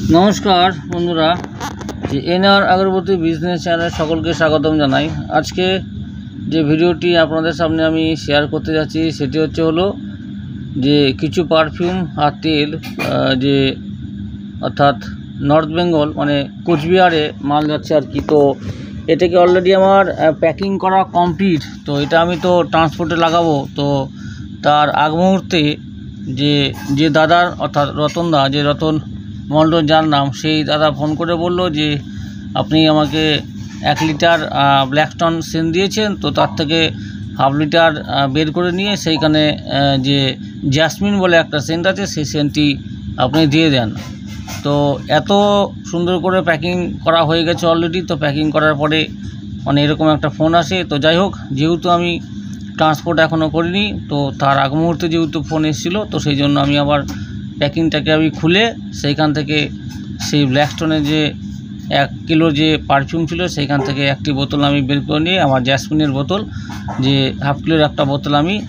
नमस्कार बंधुरा एनआर अगरबत्ती बिजनेस चैनल सकल के स्वागतम जानाई। आज के जे भिडियोटी आपनादेर सामने आमी शेयर करते जाচ্ছি सेटी होच्छे हलो जे किछु पारफ्यूम और तेल जे अर्थात नर्थ बेंगल माने कोचबिहारे माल जाच्छे आर कि। तो एटाके अलरेडी आमार पैकिंग करा कमप्लीट। तो एटा आमी तो ट्रांसपोर्टे लागाबो। तो तार आग मुहूर्ते जे दादार अर्थात रतन दा जे रतन मंडल जार नाम सेई दादा फोन करे बोल्लो जे अपनी आमाके 1 लिटार ब्लैकस्टोन सेंट दिएछेन। तो तार थेके हाफ लिटार बेर करे निये सेइखाने जे जैस्मिन बोले एकटा सेंट आछे सेई सेंटटी अपनी दिए देन। तो एत सुंदर करे पैकिंग करा हये गेछे अलरेडी। तो पैकिंग करार परे माने एरकम एकटा फोन आसे। तो जाई होक जेहेतु आमी ट्रांसपोर्ट एखोनो करिनी तो तार आग मुहूर्ते जेहेतु फोन एसेछिलो तो सेई जोन्नो आमी आबार पैकिंगटाके आमी खुले सेइखान थेके सेई ब्लैकस्टोनेर जे 1 किलो जे पारफ्यूम छिलो सेइखान थेके एकटी बोतल आमी बेर करे निये आमार जैस्मिनेर बोतल जे हाफ किलोर एकटा बोतल आमी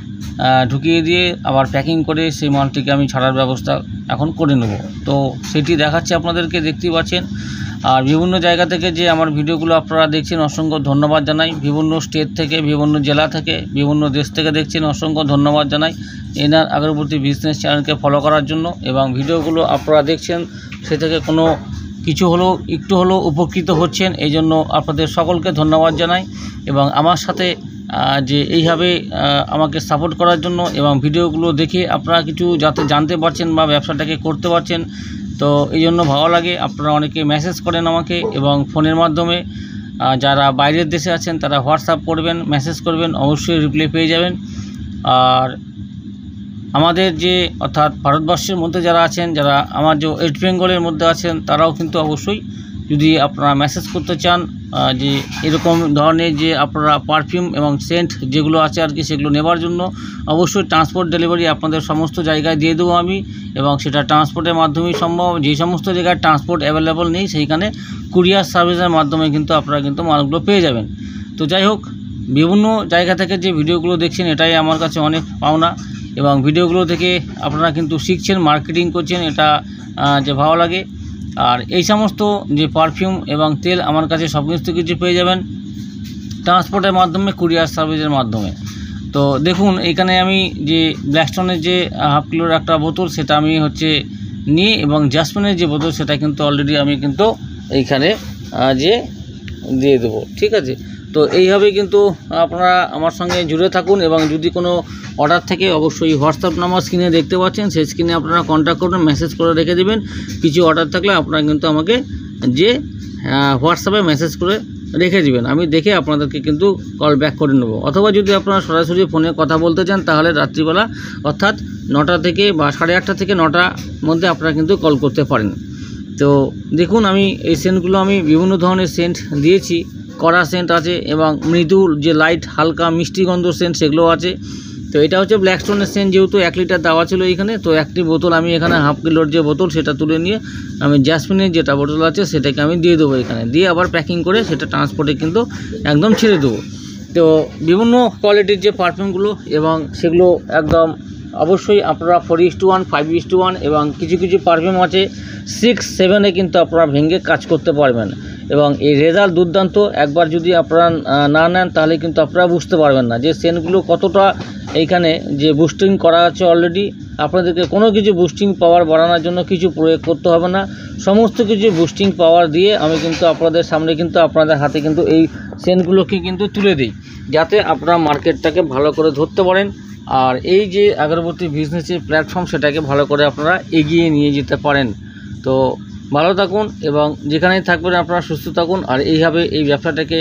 ढुकिए दिए आबार पैकिंग करे सेई मालटिके आमी छाड़ार व्यवस्था एखन करे नेब। तो सेटी देखाচ্ছি आपनादेरके देखतेই पाচ্ছেন। और विभिन्न जायगा थेके जे आमार भिडियोगुलो आपनारा देखছেন असंख्य धन्यवाद जानाई। विभिन्न स्टेट थेके विभिन्न जिला थेके विभिन्न देश थेके देखছেন असंख्य धन्यवाद जानाई। एनआर अगरबत्ती बिजनेस चैनल के फलो करार जोन्नो एबं भिडियोगुलो आपनारा देखছেন से थेके कोनो किछु हलो एकटु हलो उपकृत होच्छेन एई जोन्नो आपनादेर सकलके धन्यवाद जानाई। एबं आमार साथे जे এইভাবে আমাকে সাপোর্ট করার জন্য এবং ভিডিওগুলো দেখে আপনারা কিছু যাতে জানতে পারছেন বা ব্যবসাটাকে করতে পারছেন। তো এই জন্য ভালো লাগে। আপনারা অনেকে মেসেজ করেন আমাকে এবং ফোনের মাধ্যমে যারা বাইরের দেশে আছেন তারা হোয়াটসঅ্যাপ করবেন মেসেজ করবেন অবশ্যই রিপ্লাই পেয়ে যাবেন। আর আমাদের যে অর্থাৎ ভারতবর্ষের মধ্যে যারা আছেন যারা আমার যে ওয়েস্ট বেঙ্গলের মধ্যে আছেন তারাও কিন্তু অবশ্যই যদি আপনারা মেসেজ করতে চান যে এরকম ধরনের যে আপনারা পারফিউম এবং সেন্ট যেগুলো আছে আর কি সেগুলো নেবার জন্য অবশ্যই ট্রান্সপোর্ট ডেলিভারি আপনাদের সমস্ত জায়গায় দিয়ে দেবো আমি। এবং সেটা ট্রান্সপোর্টের মাধ্যমেই সম্ভব। যে সমস্ত জায়গায় ট্রান্সপোর্ট অ্যাভেলেবল নেই সেইখানে কুরিয়ার সার্ভিসের মাধ্যমে কিন্তু আপনারা কিন্তু মালগুলো পেয়ে যাবেন। তো যাই হোক বিভিন্ন জায়গা থেকে যে ভিডিওগুলো দেখছেন এটাই আমার কাছে অনেক পাওনা এবং ভিডিওগুলো থেকে আপনারা কিন্তু শিখছেন মার্কেটিং করছেন এটা যে ভালো লাগে। আর এই সমস্ত যে পারফিউম এবং তেল আমার কাছে সমস্ত কিছু পেয়ে যাবেন ট্রান্সপোর্টের মাধ্যমে কুরিয়ার সার্ভিসের মাধ্যমে। তো দেখুন এখানে আমি যে ব্ল্যাকস্টোনের যে হাফ কিলোর একটা বোতল সেটা আমি হচ্ছে নিয়ে এবং জাসমিনের যে বোতল সেটা কিন্তু অলরেডি আমি কিন্তু এইখানে যে দিয়ে দেবো। ঠিক আছে। তো এইভাবেই কিন্তু আপনারা আমার সঙ্গে জুড়ে থাকুন এবং যদি কোনো অর্ডার থেকে অবশ্যই হোয়াটসঅ্যাপ নাম্বার স্ক্রিনে দেখতে পাচ্ছেন সেই স্ক্রিনে আপনারা কন্ট্যাক্ট করবেন মেসেজ করে রেখে দেবেন। কিছু অর্ডার থাকলে আপনারা কিন্তু আমাকে যে হোয়াটসঅ্যাপে মেসেজ করে রেখে দিবেন আমি দেখে আপনাদেরকে কিন্তু কল ব্যাক করে নেব। অথবা যদি আপনারা সরাসরি ফোনে কথা বলতে চান তাহলে রাত্রিবেলা অর্থাৎ 9টা থেকে বা 8:30 থেকে 9টার মধ্যে আপনারা কিন্তু কল করতে পারেন। তো দেখুন আমি এই সেন্টগুলো আমি বিভিন্ন ধরনের সেন্ট দিয়েছি। কড়া সেন্ট আছে এবং মৃদু যে লাইট হালকা মিষ্টি গন্ধ সেন্ট সেগুলো আছে। তো এটা হচ্ছে ব্ল্যাকস্টোনের সেন্ট যেহেতু 1 লিটার দেওয়া ছিল এখানে তো একটি বোতল আমি এখানে হাফ কিলোর যে বোতল সেটা তুলে নিয়ে আমি জেসমিনের যেটা বোতল আছে সেটাকে আমি দিয়ে দেবো এখানে দিয়ে আবার প্যাকিং করে সেটা ট্রান্সপোর্টে কিন্তু একদম ছেড়ে দেবো। তো বিভিন্ন কোয়ালিটির যে পারফিউমগুলো এবং সেগুলো একদম অবশ্যই আপনারা 4:1 5:1 এবং কিছু কিছু পারফিউম আছে 6-7-এ কিন্তু আপনারা ভেঙে কাজ করতে পারবেন এবং এই রেজাল্ট দুর্দান্ত। একবার যদি আপনারা না নেন তাহলে কিন্তু আপনারা বুঝতে পারবেন না যে সেন্টগুলো কতটা এইখানে যে বুস্টিং করা আছে অলরেডি। আপনাদেরকে কোনো কিছু বুস্টিং পাওয়ার বাড়ানোর জন্য কিছু প্রয়োগ করতে হবে না। সমস্ত কিছু বুস্টিং পাওয়ার দিয়ে আমি কিন্তু আপনাদের সামনে কিন্তু আপনাদের হাতে কিন্তু এই সেন্টগুলোকে কিন্তু তুলে দিই যাতে আপনারা মার্কেটটাকে ভালো করে ধরতে পারেন আর এই যে আগরবাতি বিজনেসের প্ল্যাটফর্ম সেটাকে ভালো করে আপনারা এগিয়ে নিয়ে যেতে পারেন। তো ভালো থাকুন এবং যেখানেই থাকবেন আপনারা সুস্থ থাকুন আর এইভাবে এই ব্যবসাটাকে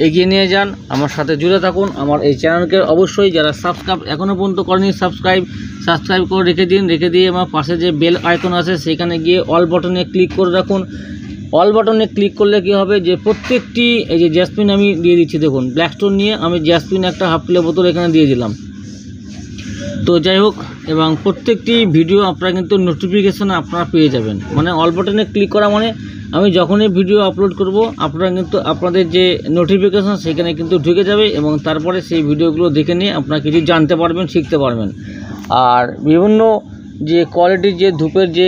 এগিয়ে নিয়ে যান। আমার সাথে জুড়ে থাকুন। আমার এই চ্যানেলকে অবশ্যই যারা সাবস্ক্রাইব এখনও পর্যন্ত করেনি সাবস্ক্রাইব করে রেখে দিন। রেখে দিয়ে আমার পাশে যে বেল আইকন আছে সেখানে গিয়ে অল বাটনে ক্লিক করে রাখুন। অল বাটনে ক্লিক করলে কী হবে যে প্রত্যেকটি এই যে জেসমিন আমি দিয়ে দিচ্ছি দেখুন ব্ল্যাকস্টোন নিয়ে আমি জেসমিন একটা হাফ কিলো বোতল এখানে দিয়ে দিলাম। তো যাই হোক এবং প্রত্যেকটি ভিডিও আপনারা কিন্তু নোটিফিকেশন আপনারা পেয়ে যাবেন মানে অল বাটনে ক্লিক করা মানে আমি যখনই ভিডিও আপলোড করব আপনারা কিন্তু আপনাদের যে নোটিফিকেশন সেখানে কিন্তু ঢুকে যাবে এবং তারপরে সেই ভিডিওগুলো দেখে নিয়ে আপনারা কিছু জানতে পারবেন শিখতে পারবেন। আর বিভিন্ন যে কোয়ালিটির যে ধূপের যে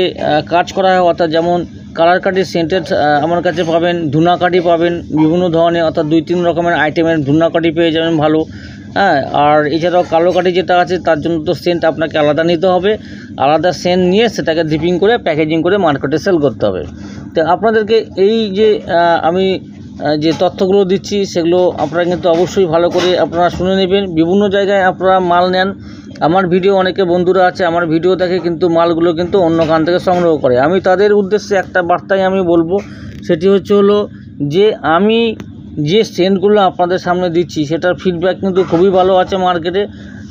কাজ করা হয় অর্থাৎ যেমন কালার কাঠি সেন্টেড আমার কাছে পাবেন, ধুনা কাঠি পাবেন বিভিন্ন ধরনের, অর্থাৎ 2-3 রকমের আইটেমের ধুনা কাঠি পেয়ে যাবেন ভালো। হ্যাঁ, আর এছাড়াও কালো কাঠি যেটা আছে তার জন্য তো সেন্ট আপনাকে আলাদা নিতে হবে, আলাদা সেন্ট নিয়ে সেটাকে ডিপিং করে প্যাকেজিং করে মার্কেটে সেল করতে হবে। তো আপনাদেরকে এই যে আমি যে তথ্যগুলো দিচ্ছি সেগুলো আপনারা কিন্তু অবশ্যই ভালো করে আপনারা শুনে নেবেন। বিভিন্ন জায়গায় আপনারা মাল নেন, আমার ভিডিও অনেকে বন্ধুরা আছে আমার ভিডিও দেখে কিন্তু মালগুলো কিন্তু অন্য খান থেকে সংগ্রহ করে। আমি তাদের উদ্দেশ্যে একটা বার্তাই আমি বলবো, সেটি হলো যে আমি যে সেন্টগুলো আপনাদের সামনে দিচ্ছি সেটার ফিডব্যাক কিন্তু খুবই ভালো আছে মার্কেটে।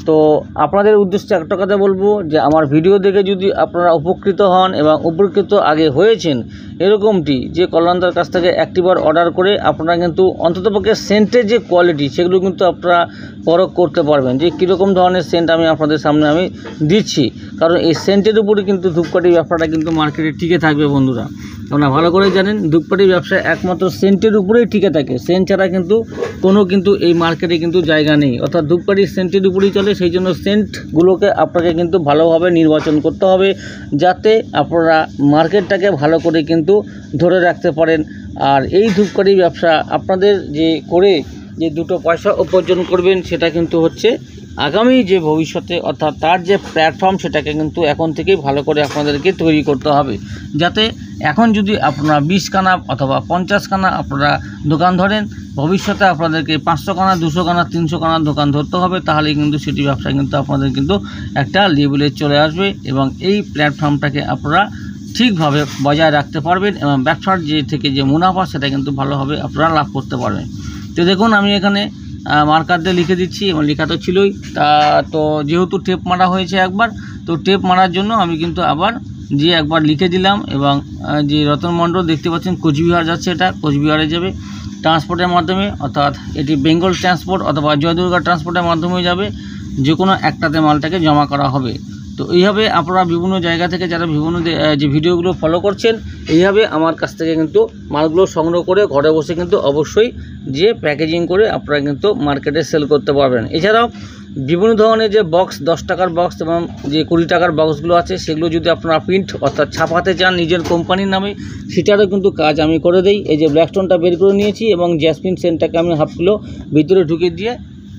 তো আপনাদের উদ্দেশ্যে একটা কথা বলবো যে আমার ভিডিও দেখে যদি আপনারা উপকৃত হন এবং উপকৃত আগে হয়েছেন এরকমটি, যে কল্যাণদার কাছ থেকে একটিবার অর্ডার করে আপনারা কিন্তু অন্ততপক্ষে সেন্টের যে কোয়ালিটি সেগুলো কিন্তু আপনারা পরখ করতে পারবেন যে কীরকম ধরনের সেন্ট আমি আপনাদের সামনে আমি দিচ্ছি। কারণ এই সেন্টের উপরে কিন্তু ধূপকাঠি ব্যবসাটা কিন্তু মার্কেটে টিকে থাকবে বন্ধুরা। আপনারা ভালো করে জানেন ধূপকাঠি ব্যবসা একমাত্র সেন্টের উপরেই টিকে থাকে, সেন্ট ছাড়া কিন্তু কোনো কিন্তু এই মার্কেটে কিন্তু জায়গা নেই, অর্থাৎ ধূপকাঠি সেন্টের উপরেই চলে। সেই জন্য সেন্টগুলোকে আপনাকে কিন্তু ভালোভাবে নির্বাচন করতে হবে যাতে আপনারা মার্কেটটাকে ভালো করে কিন্তু ধরে রাখতে পারেন। আর এই ধূপকাঠি ব্যবসা আপনাদের যে করে যে দুটো পয়সা উপার্জন করবেন সেটা কিন্তু হচ্ছে আগামী যে ভবিষ্যতে, অর্থাৎ তার যে প্ল্যাটফর্ম সেটাকে কিন্তু এখন থেকেই ভালো করে আপনাদেরকে তৈরি করতে হবে, যাতে এখন যদি আপনারা 20 খানা অথবা 50 খানা আপনারা দোকান ধরেন, ভবিষ্যতে আপনাদেরকে 500 খানা 200 খানা 300 খানা দোকান ধরতে হবে, তাহলে কিন্তু সেটি ব্যবসা কিন্তু আপনাদের কিন্তু একটা লেভেলে চলে আসবে এবং এই প্ল্যাটফর্মটাকে আপনারা ঠিকভাবে বজায় রাখতে পারবেন এবং ব্যবসার যে থেকে যে মুনাফা সেটা কিন্তু ভালোভাবে আপনারা লাভ করতে পারবেন। তো দেখুন আমি এখানে মার্কার দিয়ে লিখে দিচ্ছি এবং লেখা তো ছিলই, তো যেহেতু টেপ মারা হয়েছে একবার, তো টেপ মারার জন্য আমি কিন্তু আবার যে একবার লিখে দিলাম। এবং যে রতন মণ্ডল দেখতে পাচ্ছেন কোচবিহার যাচ্ছে, এটা কোচবিহারে যাবে ট্রান্সপোর্টের মাধ্যমে, অর্থাৎ এটি বেঙ্গল ট্রান্সপোর্ট অথবা জয়দুর্গা ট্রান্সপোর্টের মাধ্যমে যাবে, যে কোনো একটাতে মালটাকে জমা করা হবে। তো এইভাবে আপনারা বিভিন্ন জায়গা থেকে যারা বিভিন্ন যে ভিডিওগুলো ফলো করছেন এইভাবে আমার কাছ থেকে কিন্তু মালগুলো সংগ্রহ করে ঘরে বসে কিন্তু অবশ্যই যে প্যাকেজিং করে আপনারা কিন্তু মার্কেটে সেল করতে পারবেন। এছাড়াও বিভিন্ন ধরনের যে বক্স 10 টাকার বক্স এবং যে 20 টাকার বক্সগুলো আছে সেগুলো যদি আপনারা প্রিন্ট অর্থাৎ ছাপাতে চান নিজের কোম্পানির নামে, সেটারও কিন্তু কাজ আমি করে দিই। এই যে ব্ল্যাকস্টোনটা বের করে নিয়েছি এবং জ্যাসমিন সেন্টটাকে আমি হাফ কিলো ভিতরে ঢুকে দিয়ে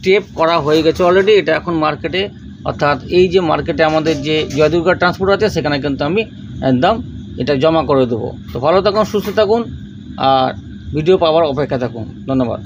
টেপ করা হয়ে গেছে অলরেডি। এটা এখন মার্কেটে, অর্থাৎ এই যে মার্কেটে আমাদের যে জয়দুর্গা ট্রান্সপোর্ট আছে সেখানে কিন্তু আমি একদম এটা জমা করে দেবো। তো ভালো থাকুন, সুস্থ থাকুন আর ভিডিও পাওয়ার অপেক্ষা থাকুন। ধন্যবাদ।